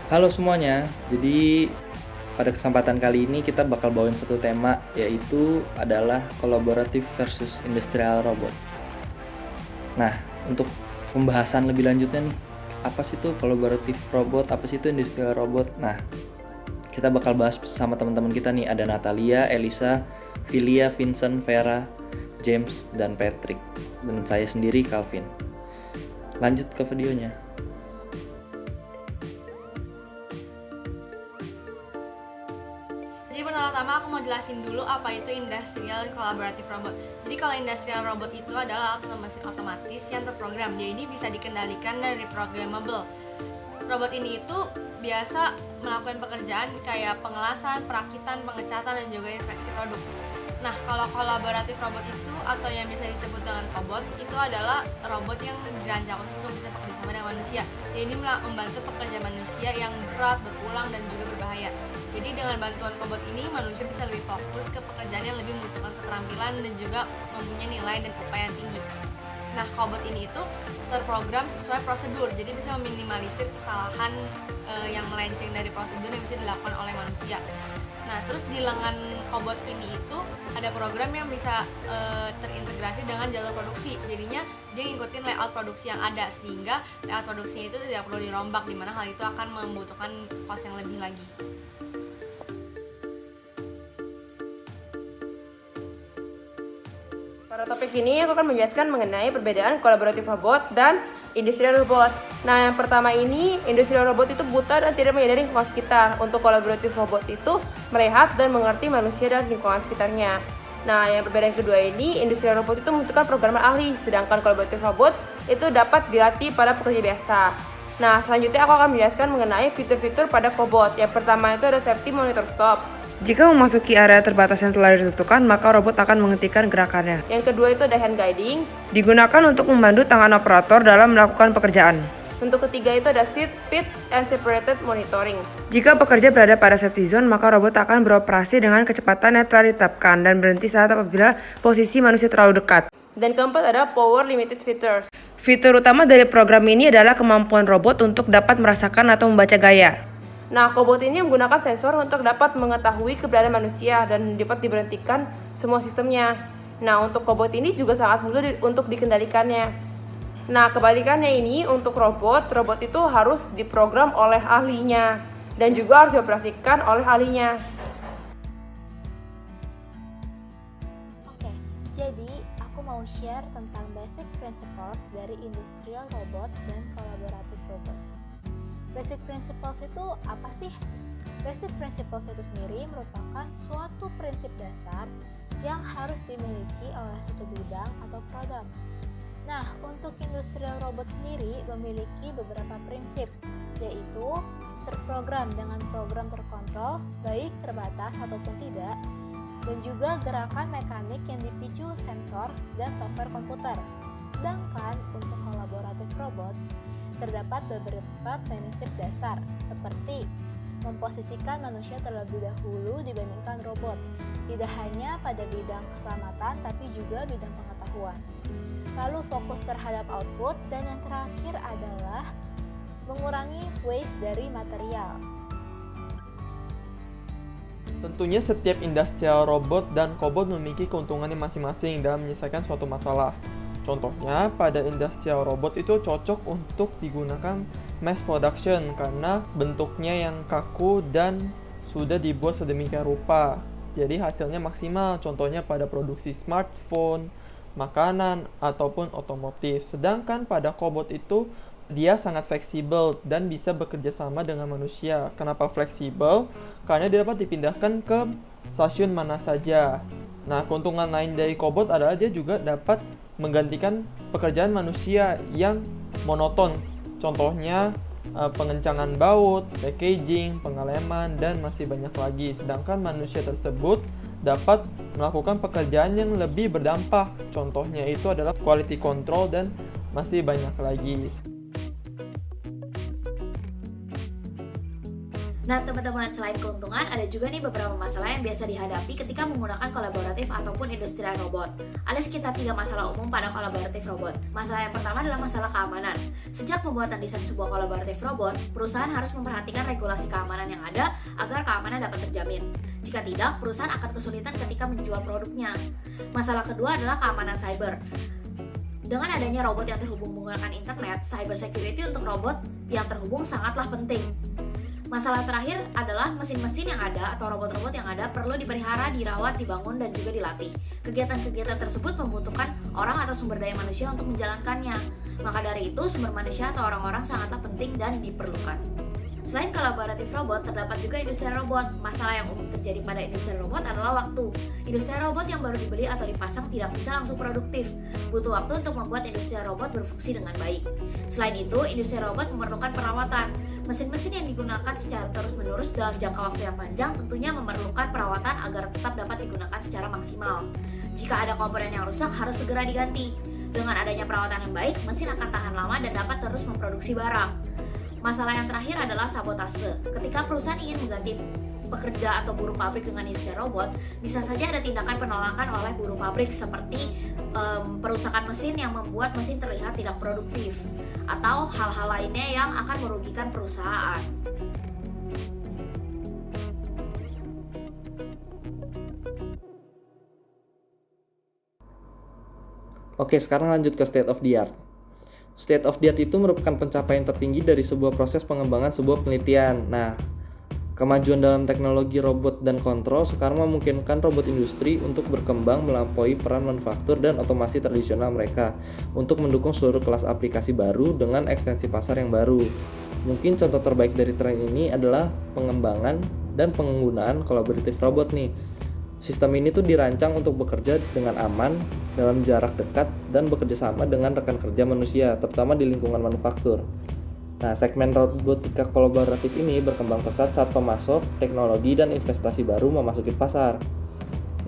Halo semuanya, jadi pada kesempatan kali ini kita bakal bawain satu tema, yaitu adalah kolaboratif versus industrial robot. Nah, untuk pembahasan lebih lanjutnya nih, apa sih itu kolaboratif robot, apa sih itu industrial robot? Nah, kita bakal bahas sama teman-teman kita nih, ada Natalia, Elisa, Filia, Vincent, Vera, James, dan Patrick. Dan saya sendiri, Calvin. Lanjut ke videonya. Jadi pertama-tama aku mau jelasin dulu apa itu industrial collaborative robot. Jadi kalau industrial robot itu adalah alat mesin otomatis yang terprogram. Jadi ini bisa dikendalikan dan reprogrammable. Robot ini itu biasa melakukan pekerjaan kayak pengelasan, perakitan, pengecatan, dan juga inspeksi produk. Nah, kalau kolaboratif robot itu atau yang bisa disebut dengan cobot itu adalah robot yang dirancang untuk bisa bekerja sama dengan manusia. Jadi ini membantu pekerjaan manusia yang berat, berulang, dan juga berbahaya. Jadi dengan bantuan cobot ini manusia bisa lebih fokus ke pekerjaan yang lebih membutuhkan keterampilan dan juga mempunyai nilai dan upaya yang tinggi. Nah, cobot ini itu terprogram sesuai prosedur, jadi bisa meminimalisir kesalahan yang melenceng dari prosedur yang bisa dilakukan oleh manusia. Nah, terus di lengan cobot ini itu ada program yang bisa terintegrasi dengan jalur produksi. Jadinya dia ngikutin layout produksi yang ada, sehingga layout produksinya itu tidak perlu dirombak, dimana hal itu akan membutuhkan kos yang lebih lagi. Pada topik ini aku akan menjelaskan mengenai perbedaan kolaboratif robot dan industrial robot. Nah, yang pertama ini, industrial robot itu buta dan tidak menyadari lingkungan sekitar. Untuk kolaboratif robot itu melihat dan mengerti manusia dan lingkungan sekitarnya. Nah, yang perbedaan kedua ini, industrial robot itu membutuhkan programmer ahli, sedangkan kolaboratif robot itu dapat dilatih pada pekerja biasa. Nah, selanjutnya aku akan menjelaskan mengenai fitur-fitur pada cobot. Yang pertama itu ada safety monitor stop. Jika memasuki area terbatas yang telah ditentukan, maka robot akan menghentikan gerakannya. Yang kedua itu ada hand guiding. Digunakan untuk membantu tangan operator dalam melakukan pekerjaan. Untuk ketiga itu ada seat, speed, and separated monitoring. Jika pekerja berada pada safety zone, maka robot akan beroperasi dengan kecepatan yang telah ditetapkan dan berhenti saat apabila posisi manusia terlalu dekat. Dan keempat ada power limited features. Fitur utama dari program ini adalah kemampuan robot untuk dapat merasakan atau membaca gaya. Nah, cobot ini menggunakan sensor untuk dapat mengetahui keberadaan manusia dan dapat diberhentikan semua sistemnya. Nah, untuk cobot ini juga sangat mudah untuk dikendalikannya. Nah, kebalikannya ini untuk robot itu harus diprogram oleh ahlinya dan juga harus dioperasikan oleh ahlinya. Oke, jadi aku mau share tentang basic principles dari industrial robots dan collaborative robots. Basic principles itu apa sih? Basic principles itu sendiri merupakan suatu prinsip dasar yang harus dimiliki oleh suatu bidang atau program. Nah, untuk industrial robot sendiri memiliki beberapa prinsip, yaitu terprogram dengan program terkontrol, baik terbatas ataupun tidak, dan juga gerakan mekanik yang dipicu sensor dan software komputer. Sedangkan untuk collaborative robots, terdapat beberapa prinsip dasar seperti memposisikan manusia terlebih dahulu dibandingkan robot, tidak hanya pada bidang keselamatan tapi juga bidang pengetahuan. Lalu fokus terhadap output, dan yang terakhir adalah mengurangi waste dari material. Tentunya setiap industrial robot dan cobot memiliki keuntungannya masing-masing dalam menyelesaikan suatu masalah. Contohnya, pada industrial robot itu cocok untuk digunakan mass production karena bentuknya yang kaku dan sudah dibuat sedemikian rupa. Jadi hasilnya maksimal, contohnya pada produksi smartphone, makanan, ataupun otomotif. Sedangkan pada cobot itu dia sangat fleksibel dan bisa bekerja sama dengan manusia. Kenapa fleksibel? Karena dia dapat dipindahkan ke stasiun mana saja. Nah, keuntungan lain dari cobot adalah dia juga dapat menggantikan pekerjaan manusia yang monoton. Contohnya pengencangan baut, packaging, pengeleman, dan masih banyak lagi. Sedangkan manusia tersebut dapat melakukan pekerjaan yang lebih berdampak. Contohnya itu adalah quality control dan masih banyak lagi. Nah teman-teman, selain keuntungan, ada juga nih beberapa masalah yang biasa dihadapi ketika menggunakan kolaboratif ataupun industrial robot. Ada sekitar 3 masalah umum pada kolaboratif robot. Masalah yang pertama adalah masalah keamanan. Sejak pembuatan desain sebuah kolaboratif robot, perusahaan harus memperhatikan regulasi keamanan yang ada agar keamanan dapat terjamin. Jika tidak, perusahaan akan kesulitan ketika menjual produknya. Masalah kedua adalah keamanan cyber. Dengan adanya robot yang terhubung menggunakan internet, cyber security untuk robot yang terhubung sangatlah penting. Masalah terakhir adalah mesin-mesin yang ada atau robot-robot yang ada perlu dipelihara, dirawat, dibangun, dan juga dilatih. Kegiatan-kegiatan tersebut membutuhkan orang atau sumber daya manusia untuk menjalankannya. Maka dari itu, sumber manusia atau orang-orang sangatlah penting dan diperlukan. Selain kolaboratif robot, terdapat juga industri robot. Masalah yang umum terjadi pada industri robot adalah waktu. Industri robot yang baru dibeli atau dipasang tidak bisa langsung produktif. Butuh waktu untuk membuat industri robot berfungsi dengan baik. Selain itu, industri robot memerlukan perawatan. Mesin-mesin yang digunakan secara terus-menerus dalam jangka waktu yang panjang tentunya memerlukan perawatan agar tetap dapat digunakan secara maksimal. Jika ada komponen yang rusak, harus segera diganti. Dengan adanya perawatan yang baik, mesin akan tahan lama dan dapat terus memproduksi barang. Masalah yang terakhir adalah sabotase. Ketika perusahaan ingin mengganti pekerja atau buruh pabrik dengan industri robot, bisa saja ada tindakan penolakan oleh buruh pabrik seperti perusakan mesin yang membuat mesin terlihat tidak produktif, atau hal-hal lainnya yang akan merugikan perusahaan. Oke, sekarang lanjut ke state of the art. State of the art itu merupakan pencapaian tertinggi dari sebuah proses pengembangan sebuah penelitian. Nah, kemajuan dalam teknologi robot dan kontrol sekarang memungkinkan robot industri untuk berkembang melampaui peran manufaktur dan otomasi tradisional mereka untuk mendukung seluruh kelas aplikasi baru dengan ekstensi pasar yang baru. Mungkin contoh terbaik dari tren ini adalah pengembangan dan penggunaan kolaboratif robot nih. Sistem ini tuh dirancang untuk bekerja dengan aman, dalam jarak dekat, dan bekerja sama dengan rekan kerja manusia, terutama di lingkungan manufaktur. Nah, segmen robotika kolaboratif ini berkembang pesat saat pemasok, teknologi, dan investasi baru memasuki pasar.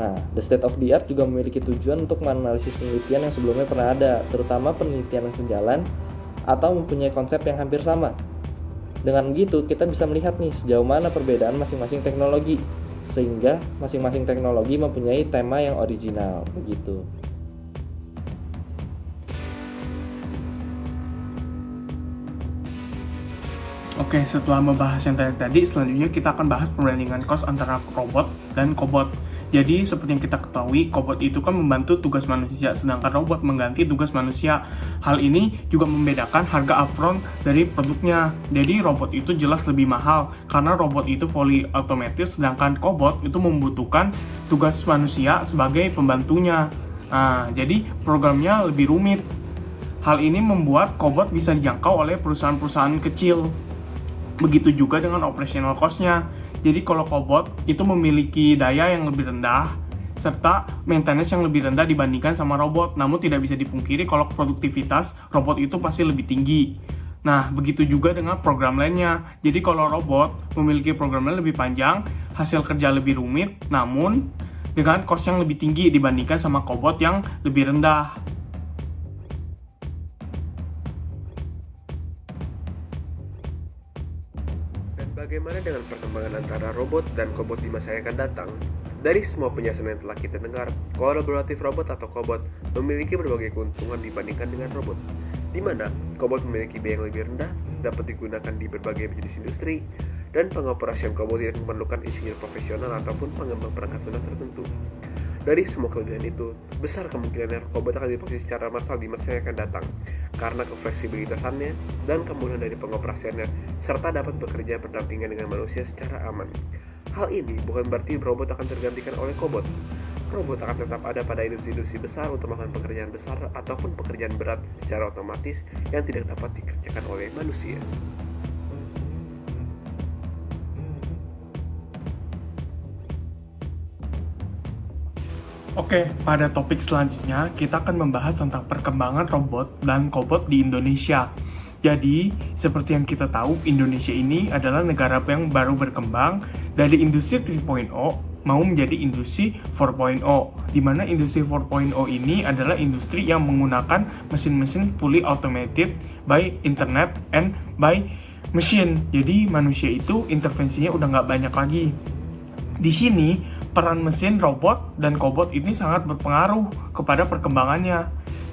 Nah, the state of the art juga memiliki tujuan untuk menganalisis penelitian yang sebelumnya pernah ada, terutama penelitian yang sejalan atau mempunyai konsep yang hampir sama. Dengan begitu, kita bisa melihat nih sejauh mana perbedaan masing-masing teknologi, sehingga masing-masing teknologi mempunyai tema yang original, begitu. Oke, setelah membahas yang tadi, selanjutnya kita akan bahas perbandingan cost antara robot dan cobot. Jadi, seperti yang kita ketahui, cobot itu kan membantu tugas manusia, sedangkan robot mengganti tugas manusia. Hal ini juga membedakan harga upfront dari produknya. Jadi, robot itu jelas lebih mahal, karena robot itu fully automatic, sedangkan cobot itu membutuhkan tugas manusia sebagai pembantunya. Nah, jadi programnya lebih rumit. Hal ini membuat cobot bisa dijangkau oleh perusahaan-perusahaan kecil. Begitu juga dengan operational cost-nya. Jadi kalau cobot itu memiliki daya yang lebih rendah serta maintenance yang lebih rendah dibandingkan sama robot. Namun tidak bisa dipungkiri kalau produktivitas robot itu pasti lebih tinggi. Nah, begitu juga dengan program lainnya. Jadi kalau robot memiliki programnya lebih panjang, hasil kerja lebih rumit, namun dengan cost yang lebih tinggi dibandingkan sama cobot yang lebih rendah. Bagaimana dengan perkembangan antara robot dan cobot di masa yang akan datang? Dari semua penjelasan yang telah kita dengar, kolaboratif robot atau cobot memiliki berbagai keuntungan dibandingkan dengan robot, di mana cobot memiliki biaya yang lebih rendah, dapat digunakan di berbagai jenis industri, dan pengoperasian cobot tidak memerlukan insinyur profesional ataupun pengembang perangkat lunak tertentu. Dari semua kelebihan itu, besar kemungkinan robot akan diproduksi secara massal di masa yang akan datang karena kefleksibilitasannya dan kemudahan dari pengoperasiannya serta dapat bekerja berdampingan dengan manusia secara aman. Hal ini bukan berarti robot akan tergantikan oleh cobot. Robot akan tetap ada pada industri-industri besar untuk melakukan pekerjaan besar ataupun pekerjaan berat secara otomatis yang tidak dapat dikerjakan oleh manusia. Oke, pada topik selanjutnya kita akan membahas tentang perkembangan robot dan cobot di Indonesia. Jadi, seperti yang kita tahu, Indonesia ini adalah negara yang baru berkembang dari industri 3.0 mau menjadi industri 4.0, di mana industri 4.0 ini adalah industri yang menggunakan mesin-mesin fully automated by internet and by mesin. Jadi manusia itu intervensinya udah nggak banyak lagi. Di sini peran mesin, robot, dan kobot ini sangat berpengaruh kepada perkembangannya.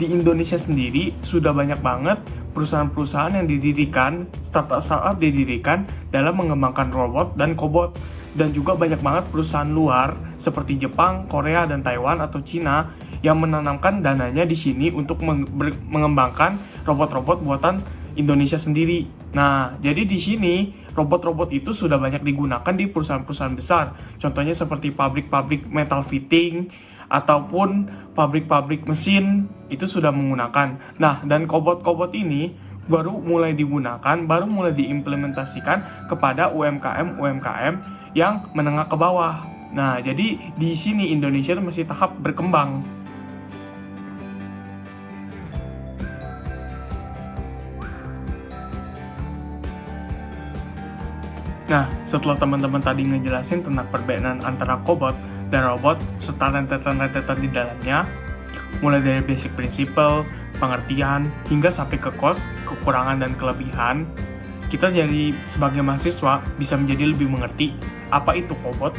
Di Indonesia sendiri sudah banyak banget perusahaan-perusahaan yang didirikan, startup-startup didirikan dalam mengembangkan robot dan kobot. Dan juga banyak banget perusahaan luar seperti Jepang, Korea, dan Taiwan atau Cina yang menanamkan dananya di sini untuk mengembangkan robot-robot buatan Indonesia sendiri. Nah, jadi di sini robot-robot itu sudah banyak digunakan di perusahaan-perusahaan besar. Contohnya seperti pabrik-pabrik metal fitting ataupun pabrik-pabrik mesin itu sudah menggunakan. Nah, dan kobot-kobot ini baru mulai digunakan, baru mulai diimplementasikan kepada UMKM yang menengah ke bawah. Nah, jadi di sini Indonesia itu masih tahap berkembang. Nah, setelah teman-teman tadi ngejelasin tentang perbedaan antara kobot dan robot serta rentetan-rentetan di dalamnya, mulai dari basic principle, pengertian, hingga sampai ke cost, kekurangan dan kelebihan, kita jadi sebagai mahasiswa bisa menjadi lebih mengerti apa itu kobot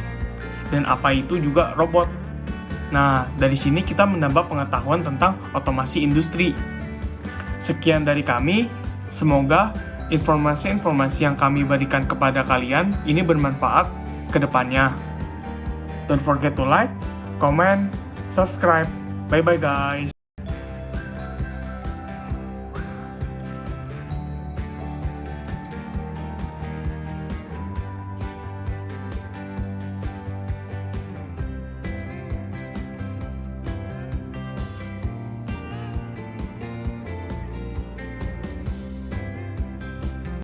dan apa itu juga robot. Nah, dari sini kita menambah pengetahuan tentang otomasi industri. Sekian dari kami, semoga informasi-informasi yang kami berikan kepada kalian ini bermanfaat ke depannya. Don't forget to like, comment, subscribe. Bye-bye guys.